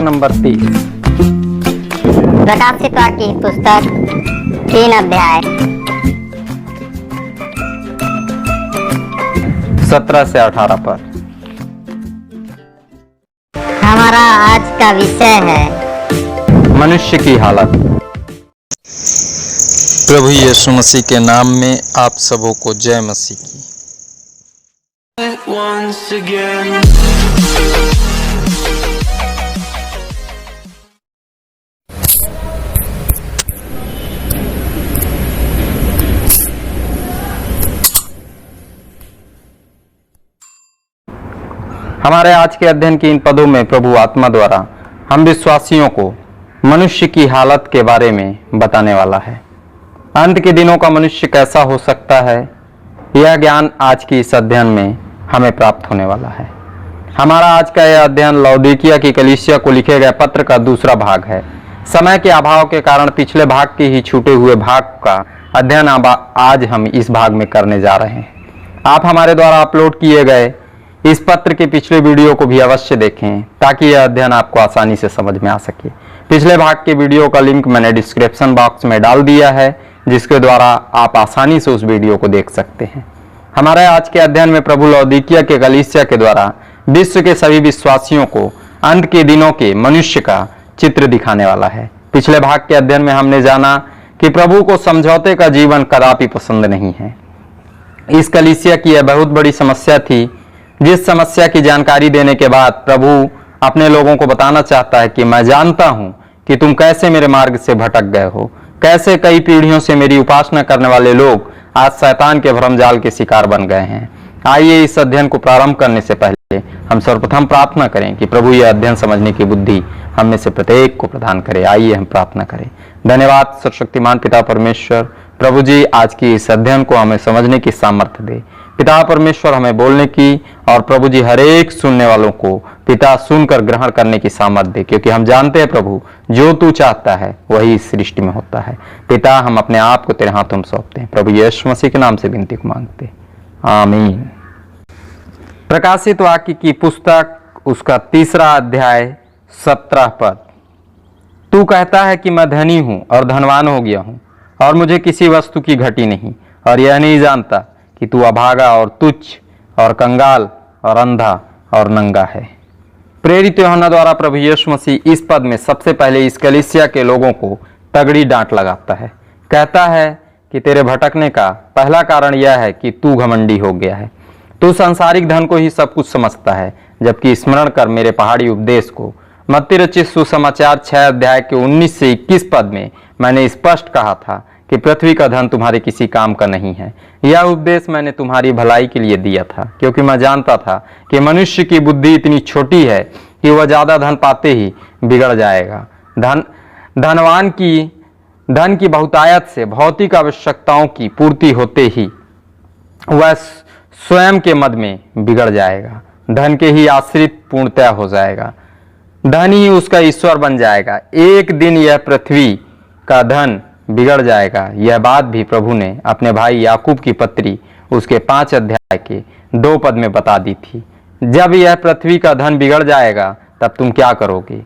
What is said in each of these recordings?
Number 30। प्रकाशित वाक्य की पुस्तक 3 अध्याय 17 से 18 पर। हमारा आज का विषय है मनुष्य की हालत। प्रभु यीशु मसीह के नाम में आप सबों को जय मसीह की। once again हमारे आज के अध्ययन के इन पदों में प्रभु आत्मा द्वारा हम विश्वासियों को मनुष्य की हालत के बारे में बताने वाला है। अंत के दिनों का मनुष्य कैसा हो सकता है, यह ज्ञान आज की इस अध्ययन में हमें प्राप्त होने वाला है। हमारा आज का यह अध्ययन लौदीकिया की कलीसिया को लिखे गए पत्र का दूसरा भाग है। समय के अभाव के कारण पिछले भाग के ही छूटे हुए भाग का अध्ययन आज हम इस भाग में करने जा रहे हैं। आप हमारे द्वारा अपलोड किए गए इस पत्र के पिछले वीडियो को भी अवश्य देखें ताकि यह अध्ययन आपको आसानी से समझ में आ सके। पिछले भाग के वीडियो का लिंक मैंने डिस्क्रिप्शन बॉक्स में डाल दिया है, जिसके द्वारा आप आसानी से उस वीडियो को देख सकते हैं। हमारे आज के अध्ययन में प्रभु लौदीकिया के कलीसिया के द्वारा विश्व के सभी विश्वासियों को अंत के दिनों के मनुष्य का चित्र दिखाने वाला है। पिछले भाग के अध्ययन में हमने जाना कि प्रभु को समझौते का जीवन कदापि पसंद नहीं है। इस कलीसिया की यह बहुत बड़ी समस्या थी, जिस समस्या की जानकारी देने के बाद प्रभु अपने लोगों को बताना चाहता है कि मैं जानता हूं कि तुम कैसे मेरे मार्ग से भटक गए हो, कैसे कई पीढ़ियों से मेरी उपासना करने वाले लोग आज शैतान के भ्रमजाल के शिकार बन गए हैं। आइए इस अध्ययन को प्रारंभ करने से पहले हम सर्वप्रथम प्रार्थना करें कि प्रभु यह अध्ययन समझने की बुद्धि हम में से प्रत्येक को प्रदान करे। आइए हम प्रार्थना करें। धन्यवाद सर्वशक्तिमान पिता परमेश्वर, प्रभु जी आज की इस अध्ययन को हमें समझने की सामर्थ्य दे। पिता परमेश्वर हमें बोलने की और प्रभु जी हर एक सुनने वालों को पिता सुनकर ग्रहण करने की सामर्थ्य दे, क्योंकि हम जानते हैं प्रभु जो तू चाहता है वही इस सृष्टि में होता है। पिता हम अपने आप को तेरे हाथों में सौंपते हैं, प्रभु यीशु मसीह के नाम से विनती को मांगते हैं, आमीन। प्रकाशित वाक्य की पुस्तक उसका 3 अध्याय 17 पद। तू कहता है कि मैं धनी हूं और धनवान हो गया हूं और मुझे किसी वस्तु की घटी नहीं, और यह नहीं जानता कि तू अभागा और तुच्छ और कंगाल और अंधा और नंगा है। प्रेरित यूहन्ना द्वारा प्रभु यीशु मसीह इस पद में सबसे पहले इस कलीसिया के लोगों को तगड़ी डांट लगाता है। कहता है कि तेरे भटकने का पहला कारण यह है कि तू घमंडी हो गया है। तू सांसारिक धन को ही सब कुछ समझता है, जबकि स्मरण कर मेरे पहाड़ी उपदेश को। मत्ती रचित सुसमाचार 6 अध्याय के 19 से 21 पद में मैंने स्पष्ट कहा था कि पृथ्वी का धन तुम्हारे किसी काम का नहीं है। यह उपदेश मैंने तुम्हारी भलाई के लिए दिया था, क्योंकि मैं जानता था कि मनुष्य की बुद्धि इतनी छोटी है कि वह ज्यादा धन पाते ही बिगड़ जाएगा। धन की बहुतायत से भौतिक आवश्यकताओं की पूर्ति होते ही वह स्वयं के मद में बिगड़ जाएगा। धन के ही आश्रित पूर्णतया हो जाएगा। धन ही उसका ईश्वर बन जाएगा। एक दिन यह पृथ्वी का धन बिगड़ जाएगा। यह बात भी प्रभु ने अपने भाई याकूब की पत्री उसके 5 अध्याय के 2 पद में बता दी थी। जब यह पृथ्वी का धन बिगड़ जाएगा तब तुम क्या करोगे?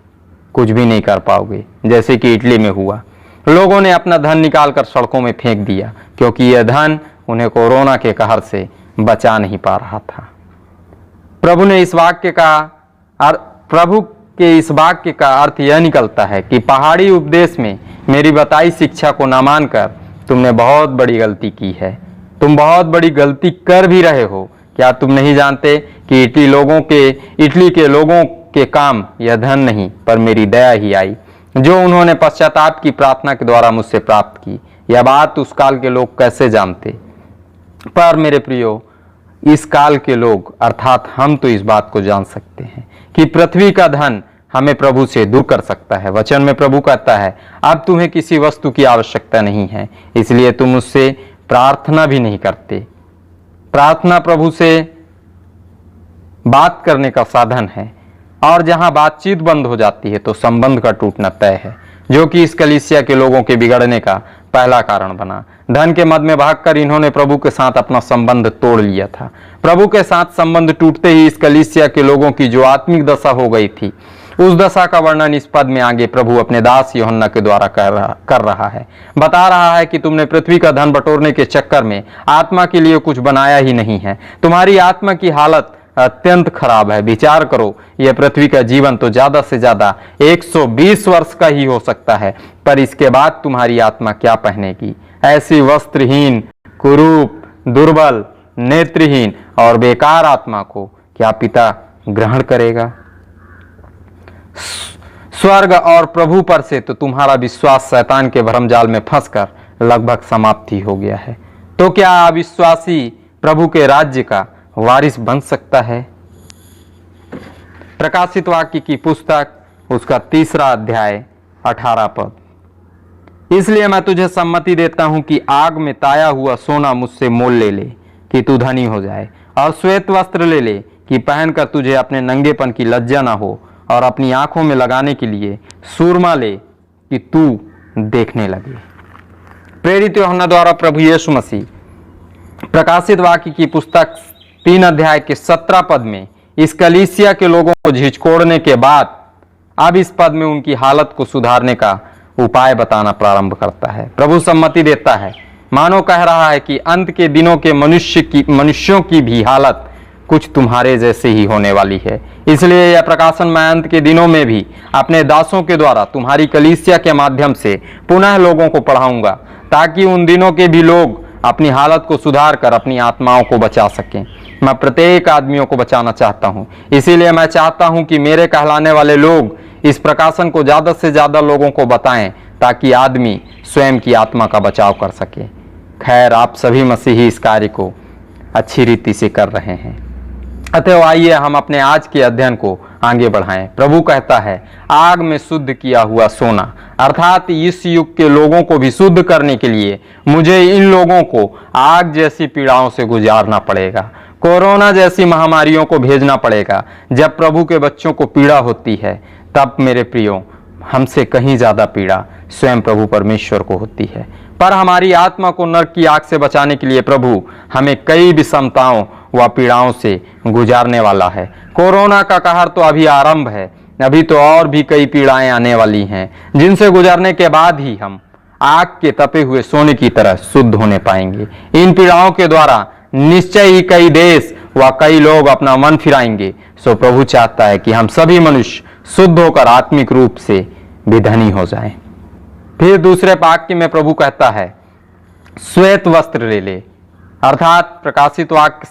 कुछ भी नहीं कर पाओगे, जैसे कि इटली में हुआ। लोगों ने अपना धन निकालकर सड़कों में फेंक दिया, क्योंकि यह धन उन्हें कोरोना के कहर से बचा नहीं पा रहा था। प्रभु के इस वाक्य का अर्थ यह निकलता है कि पहाड़ी उपदेश में मेरी बताई शिक्षा को न मानकर तुमने बहुत बड़ी गलती की है। तुम बहुत बड़ी गलती कर भी रहे हो। क्या तुम नहीं जानते कि इटली के लोगों के काम यह धन नहीं पर मेरी दया ही आई, जो उन्होंने पश्चाताप की प्रार्थना के द्वारा मुझसे प्राप्त की। यह बात उस काल के लोग कैसे जानते? पर मेरे प्रियो, इस काल के लोग अर्थात हम तो इस बात को जान सकते हैं कि पृथ्वी का धन हमें प्रभु से दूर कर सकता है। वचन में प्रभु कहता है, अब तुम्हें किसी वस्तु की आवश्यकता नहीं है, इसलिए तुम उससे प्रार्थना भी नहीं करते। प्रार्थना प्रभु से बात करने का साधन है, और जहां बातचीत बंद हो जाती है तो संबंध का टूटना तय है, जो कि इस कलीसिया के लोगों के बिगड़ने का पहला कारण बना। धन के मद में भागकर इन्होंने प्रभु के साथ अपना संबंध तोड़ लिया था। प्रभु के साथ संबंध टूटते ही इस कलीसिया के लोगों की जो आत्मिक दशा हो गई थी उस दशा का वर्णन इस पद में आगे प्रभु अपने दास यूहन्ना के द्वारा कर रहा है। बता रहा है कि तुमने पृथ्वी का धन बटोरने के चक्कर में आत्मा के लिए कुछ बनाया ही नहीं है। तुम्हारी आत्मा की हालत अत्यंत खराब है। विचार करो, यह पृथ्वी का जीवन तो ज्यादा से ज्यादा 120 वर्ष का ही हो सकता है, पर इसके बाद तुम्हारी आत्मा क्या पहनेगी? ऐसी वस्त्रहीन, कुरूप, दुर्बल, नेत्रहीन और बेकार आत्मा को क्या पिता ग्रहण करेगा? स्वर्ग और प्रभु पर से तो तुम्हारा विश्वास शैतान के भरमजाल में फंसकर लगभग समाप्ति हो गया है। तो क्या अविश्वासी प्रभु के राज्य का वारिस बन सकता है? प्रकाशित वाक्य की पुस्तक उसका 3 अध्याय 18 पद। इसलिए मैं तुझे सम्मति देता हूं कि आग में ताया हुआ सोना मुझसे मोल ले ले कि तू धनी हो जाए, और श्वेत वस्त्र ले ले कि पहनकर तुझे अपने नंगेपन की लज्जा ना हो, और अपनी आंखों में लगाने के लिए सूरमा ले कि तू देखने लगे। प्रेरित यूहन्ना द्वारा प्रभु यीशु मसीह प्रकाशित वाक्य की पुस्तक 3 अध्याय के 17 पद में इस कलीसिया के लोगों को झिझकोड़ने के बाद अब इस पद में उनकी हालत को सुधारने का उपाय बताना प्रारंभ करता है। प्रभु सम्मति देता है, मानो कह रहा है कि अंत के दिनों के मनुष्यों की भी हालत कुछ तुम्हारे जैसे ही होने वाली है। इसलिए यह प्रकाशन मैं अंत के दिनों में भी अपने दासों के द्वारा तुम्हारी कलीसिया के माध्यम से पुनः लोगों को पढ़ाऊंगा, ताकि उन दिनों के भी लोग अपनी हालत को सुधार कर अपनी आत्माओं को बचा सकें। मैं प्रत्येक आदमियों को बचाना चाहता हूं, इसीलिए मैं चाहता हूं कि मेरे कहलाने वाले लोग इस प्रकाशन को ज्यादा से ज्यादा लोगों को बताएं, ताकि आदमी स्वयं की आत्मा का बचाव कर सके। खैर, आप सभी मसीही इस कार्य को अच्छी रीति से कर रहे हैं। अतः आइए हम अपने आज के अध्ययन को आगे बढ़ाएं। प्रभु कहता है, आग में शुद्ध किया हुआ सोना, अर्थात इस युग के लोगों को भी शुद्ध करने के लिए मुझे इन लोगों को आग जैसी पीड़ाओं से गुजारना पड़ेगा, कोरोना जैसी महामारियों को भेजना पड़ेगा। जब प्रभु के बच्चों को पीड़ा होती है, तब मेरे प्रियो, हमसे कहीं ज्यादा पीड़ा स्वयं प्रभु परमेश्वर को होती है। पर हमारी आत्मा को नरक की आग से बचाने के लिए प्रभु हमें कई विषमताओं व पीड़ाओं से गुजारने वाला है। कोरोना का कहर तो अभी आरंभ है, अभी तो और भी कई पीड़ाएं आने वाली हैं, जिनसे गुजरने के बाद ही हम आग के तपे हुए सोने की तरह शुद्ध होने पाएंगे। इन पीड़ाओं के द्वारा निश्चय ही कई देश व कई लोग अपना मन फिराएंगे। सो प्रभु चाहता है कि हम सभी मनुष्य शुद्ध होकर आत्मिक रूप से भी धनी हो जाएं। फिर दूसरे वाक्य में प्रभु कहता है, श्वेत वस्त्र ले ले, अर्थात प्रकाशित वाक्य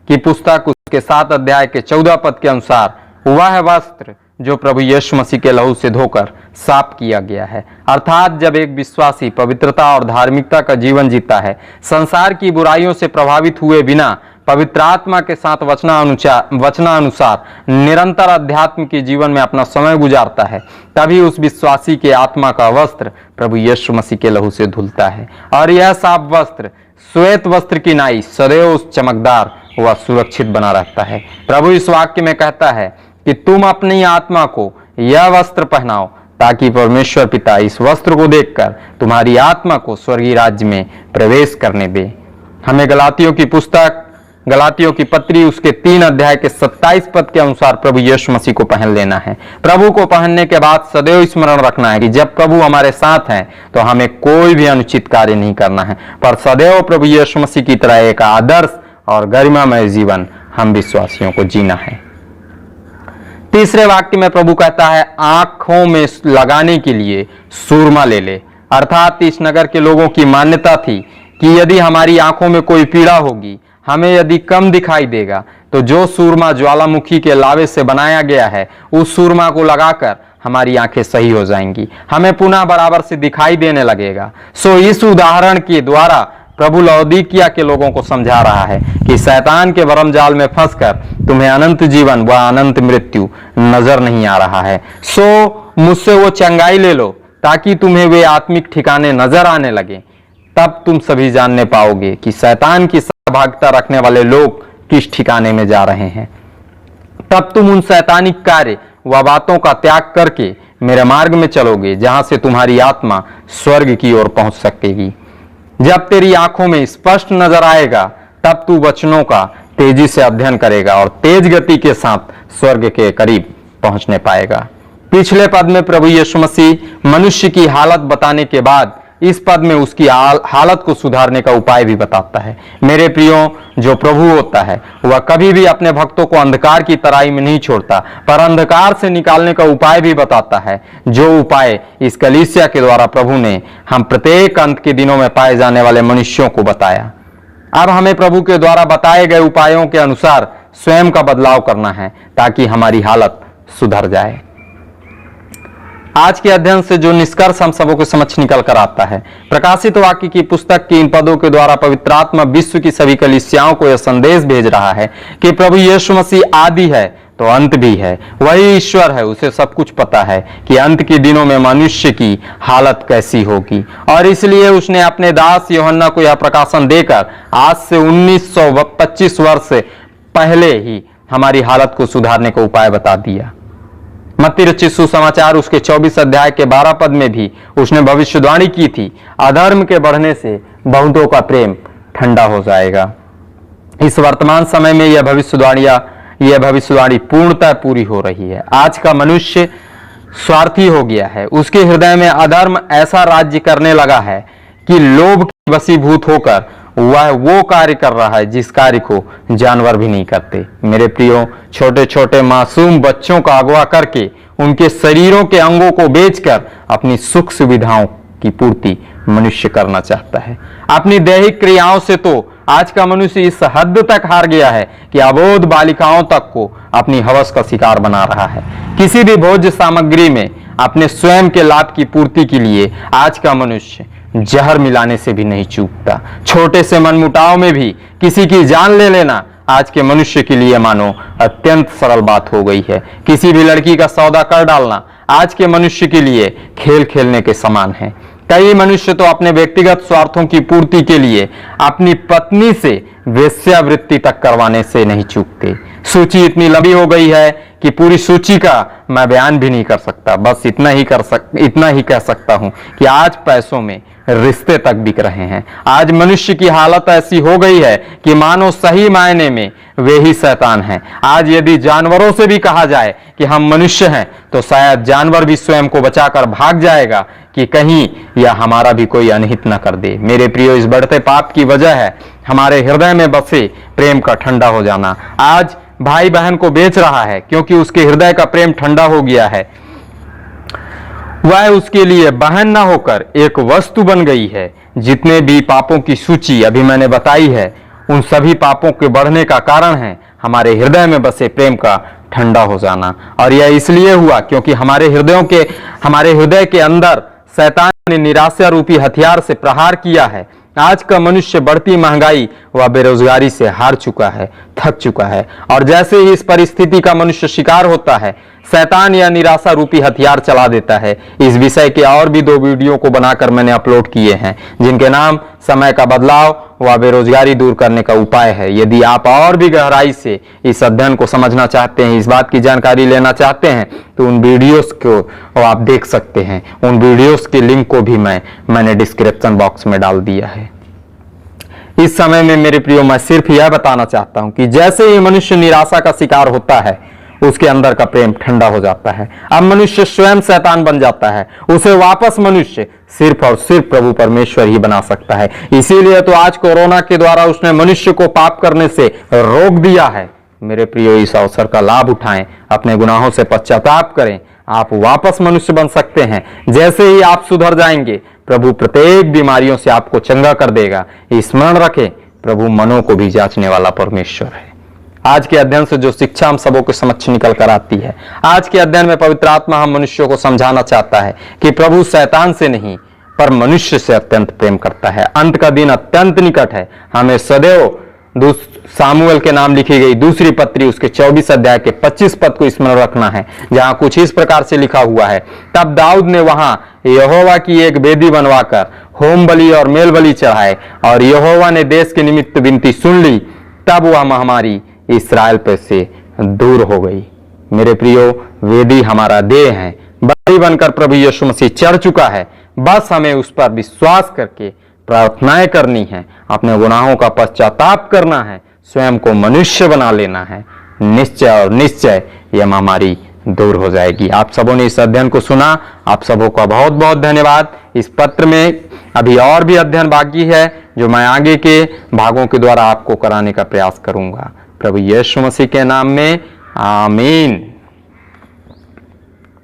की पुस्तक उसके 7 अध्याय के 14 पद के अनुसार वह वस्त्र जो प्रभु यीशु मसीह के लहू से धोकर साफ किया गया है। अर्थात जब एक विश्वासी पवित्रता और धार्मिकता का जीवन जीता है, संसार की बुराइयों से प्रभावित हुए बिना पवित्र आत्मा के साथ वचनानुसार निरंतर अध्यात्म के जीवन में अपना समय गुजारता है, तभी उस विश्वासी के आत्मा का वस्त्र प्रभु यीशु मसीह के लहू से धुलता है, और यह साफ वस्त्र श्वेत वस्त्र की नाई सदैव चमकदार व सुरक्षित बना रहता है। प्रभु इस वाक्य में कहता है कि तुम अपनी आत्मा को यह वस्त्र पहनाओ, ताकि परमेश्वर पिता इस वस्त्र को देखकर तुम्हारी आत्मा को स्वर्गीय राज्य में प्रवेश करने दे। हमें गलातियों की पत्री उसके 3 अध्याय के 27 पद के अनुसार प्रभु यीशु मसीह को पहन लेना है। प्रभु को पहनने के बाद सदैव स्मरण रखना है कि जब प्रभु हमारे साथ हैं तो हमें कोई भी अनुचित कार्य नहीं करना है, पर सदैव प्रभु यीशु मसीह की तरह एक आदर्श और गरिमामय जीवन हम विश्वासियों को जीना है। तीसरे वाक्य में प्रभु कहता है, आंखों में लगाने के लिए सूरमा ले ले, अर्थात इस नगर के लोगों की मान्यता थी कि यदि हमारी आंखों में कोई पीड़ा होगी, हमें यदि कम दिखाई देगा, तो जो सूरमा ज्वालामुखी के लावे से बनाया गया है, उस सूरमा को लगाकर हमारी आंखें सही हो जाएंगी, हमें पुनः बराबर से दिखाई देने लगेगा। सो इस उदाहरण के द्वारा प्रभु लौदीकिया के लोगों को समझा रहा है कि शैतान के भरमजाल में फंसकर तुम्हें अनंत जीवन व अनंत मृत्यु नजर नहीं आ रहा है। सो मुझसे वो चंगाई ले लो, ताकि तुम्हें वे आत्मिक ठिकाने नजर आने लगे। तब तुम सभी जानने पाओगे कि शैतान की सहभागिता रखने वाले लोग किस ठिकाने में जा रहे हैं। तब तुम उन शैतानिक कार्य व बातों का त्याग करके मेरे मार्ग में चलोगे, जहां से तुम्हारी आत्मा स्वर्ग की ओर पहुंच सकेगी। जब तेरी आंखों में स्पष्ट नजर आएगा, तब तू वचनों का तेजी से अध्ययन करेगा और तेज गति के साथ स्वर्ग के करीब पहुंचने पाएगा। पिछले पद में प्रभु यीशु मसीह मनुष्य की हालत बताने के बाद इस पद में उसकी हालत को सुधारने का उपाय भी बताता है। मेरे प्रियो, जो प्रभु होता है वह कभी भी अपने भक्तों को अंधकार की तराई में नहीं छोड़ता, पर अंधकार से निकालने का उपाय भी बताता है, जो उपाय इस कलीसिया के द्वारा प्रभु ने हम प्रत्येक अंत के दिनों में पाए जाने वाले मनुष्यों को बताया। अब हमें प्रभु के द्वारा बताए गए उपायों के अनुसार स्वयं का बदलाव करना है ताकि हमारी हालत सुधर जाए। आज के अध्ययन से जो निष्कर्ष हम सबों के समक्ष निकल कर आता है, प्रकाशित वाक्य की पुस्तक के इन पदों के द्वारा पवित्र आत्मा विश्व की सभी कलीसियाओं को यह संदेश भेज रहा है कि प्रभु यीशु मसीह आदि है तो अंत भी है, वही ईश्वर है, उसे सब कुछ पता है कि अंत के दिनों में मनुष्य की हालत कैसी होगी, और इसलिए उसने अपने दास यूहन्ना को यह प्रकाशन देकर आज से 1925 वर्ष पहले ही हमारी हालत को सुधारने का उपाय बता दिया। मत्ती रचित सुसमाचार उसके 24 अध्याय के 12 पद में भी उसने भविष्यवाणी की थी, अधर्म के बढ़ने से बहुतों का प्रेम ठंडा हो जाएगा। इस वर्तमान समय में यह भविष्यवाणी पूर्णतः पूरी हो रही है। आज का मनुष्य स्वार्थी हो गया है, उसके हृदय में अधर्म ऐसा राज्य करने लगा है कि लोभ की वशीभूत होकर वह वो कार्य कर रहा है जिस कार्य को जानवर भी नहीं करते। मेरे प्रियो, छोटे छोटे मासूम बच्चों का अगवा करके उनके शरीरों के अंगों को बेचकर अपनी सुख सुविधाओं की पूर्ति मनुष्य करना चाहता है। अपनी दैहिक क्रियाओं से तो आज का मनुष्य इस हद तक हार गया है कि अबोध बालिकाओं तक को अपनी हवस का शिकार बना रहा है। किसी भी भोज्य सामग्री में अपने स्वयं के लाभ की पूर्ति के लिए आज का मनुष्य जहर मिलाने से भी नहीं चूकता। छोटे से मनमुटाव में भी किसी की जान ले लेना आज के मनुष्य के लिए मानो अत्यंत सरल बात हो गई है। किसी भी लड़की का सौदा कर डालना आज के मनुष्य के लिए खेल खेलने के समान है। कई मनुष्य तो अपने व्यक्तिगत स्वार्थों की पूर्ति के लिए अपनी पत्नी से वेश्यावृत्ति तक करवाने से नहीं चूकते। सूची इतनी लंबी हो गई है कि पूरी सूची का मैं बयान भी नहीं कर सकता। बस इतना ही कह सकता हूं कि आज पैसों में रिश्ते तक बिक रहे हैं। आज मनुष्य की हालत ऐसी हो गई है कि मानो सही मायने में वे ही शैतान हैं। आज यदि जानवरों से भी कहा जाए कि हम मनुष्य हैं तो शायद जानवर भी स्वयं को बचाकर भाग जाएगा कि कहीं यह हमारा भी कोई अनहित न कर दे। मेरे प्रियो, इस बढ़ते पाप की वजह है हमारे हृदय में बसे प्रेम का ठंडा हो जाना। आज भाई बहन को बेच रहा है क्योंकि उसके हृदय का प्रेम ठंडा हो गया है। वह उसके लिए बहन ना होकर एक वस्तु बन गई है। जितने भी पापों की सूची अभी मैंने बताई है, उन सभी पापों के बढ़ने का कारण है हमारे हृदय में बसे प्रेम का ठंडा हो जाना। और यह इसलिए हुआ क्योंकि हमारे हृदय के अंदर शैतान ने निराशा रूपी हथियार से प्रहार किया है। आज का मनुष्य बढ़ती महंगाई व बेरोजगारी से हार चुका है, थक चुका है, और जैसे ही इस परिस्थिति का मनुष्य शिकार होता है, शैतान या निराशा रूपी हथियार चला देता है। इस विषय के और भी 2 वीडियो को बनाकर मैंने अपलोड किए हैं, जिनके नाम समय का बदलाव व बेरोजगारी दूर करने का उपाय है। यदि आप और भी गहराई से इस अध्ययन को समझना चाहते हैं, इस बात की जानकारी लेना चाहते हैं, तो उन वीडियोस को आप देख सकते हैं। उन वीडियोस के लिंक को भी मैंने डिस्क्रिप्शन बॉक्स में डाल दिया है। इस समय में मेरे प्रियो, मैं सिर्फ यह बताना चाहता हूं कि जैसे ही मनुष्य निराशा का शिकार होता है, उसके अंदर का प्रेम ठंडा हो जाता है। अब मनुष्य स्वयं शैतान बन जाता है। उसे वापस मनुष्य सिर्फ और सिर्फ प्रभु परमेश्वर ही बना सकता है। इसीलिए तो आज कोरोना के द्वारा उसने मनुष्य को पाप करने से रोक दिया है। मेरे प्रियो, इस अवसर का लाभ उठाएं, अपने गुनाहों से पश्चाताप करें। आप वापस मनुष्य बन सकते हैं। जैसे ही आप सुधर जाएंगे, प्रभु प्रत्येक बीमारियों से आपको चंगा कर देगा। स्मरण रखें, प्रभु मनों को भी जांचने वाला परमेश्वर है। आज के अध्ययन से जो शिक्षा हम सबों के समक्ष निकल कर आती है, आज के अध्ययन में पवित्र आत्मा हम मनुष्यों को समझाना चाहता है कि प्रभु शैतान से नहीं पर मनुष्य से अत्यंत प्रेम करता है। अंत का दिन अत्यंत निकट है। हमें सदैव सामुएल के नाम लिखी गई दूसरी पत्री उसके 24 अध्याय के 25 पद को स्मरण रखना है, जहां कुछ इस प्रकार से लिखा हुआ है, तब दाऊद ने वहां यहोवा की एक वेदी बनवाकर होम बलि और मेल बलि चढ़ाए, और यहोवा ने देश के निमित्त विनती सुन ली। तब वह महामारी इस्राएल पर से दूर हो गई। मेरे प्रियो, वेदी हमारा देह है, बलि बनकर प्रभु यीशु मसीह चढ़ चुका है। बस हमें उस पर विश्वास करके प्रार्थनाएं करनी है, अपने गुनाहों का पश्चाताप करना है, स्वयं को मनुष्य बना लेना है। निश्चय और निश्चय यह महामारी दूर हो जाएगी। आप सबों ने इस अध्ययन को सुना, आप सबों का बहुत बहुत धन्यवाद। इस पत्र में अभी और भी अध्ययन बाकी है जो मैं आगे के भागों के द्वारा आपको कराने का प्रयास करूंगा। प्रभु यीशु मसीह के नाम में आमीन।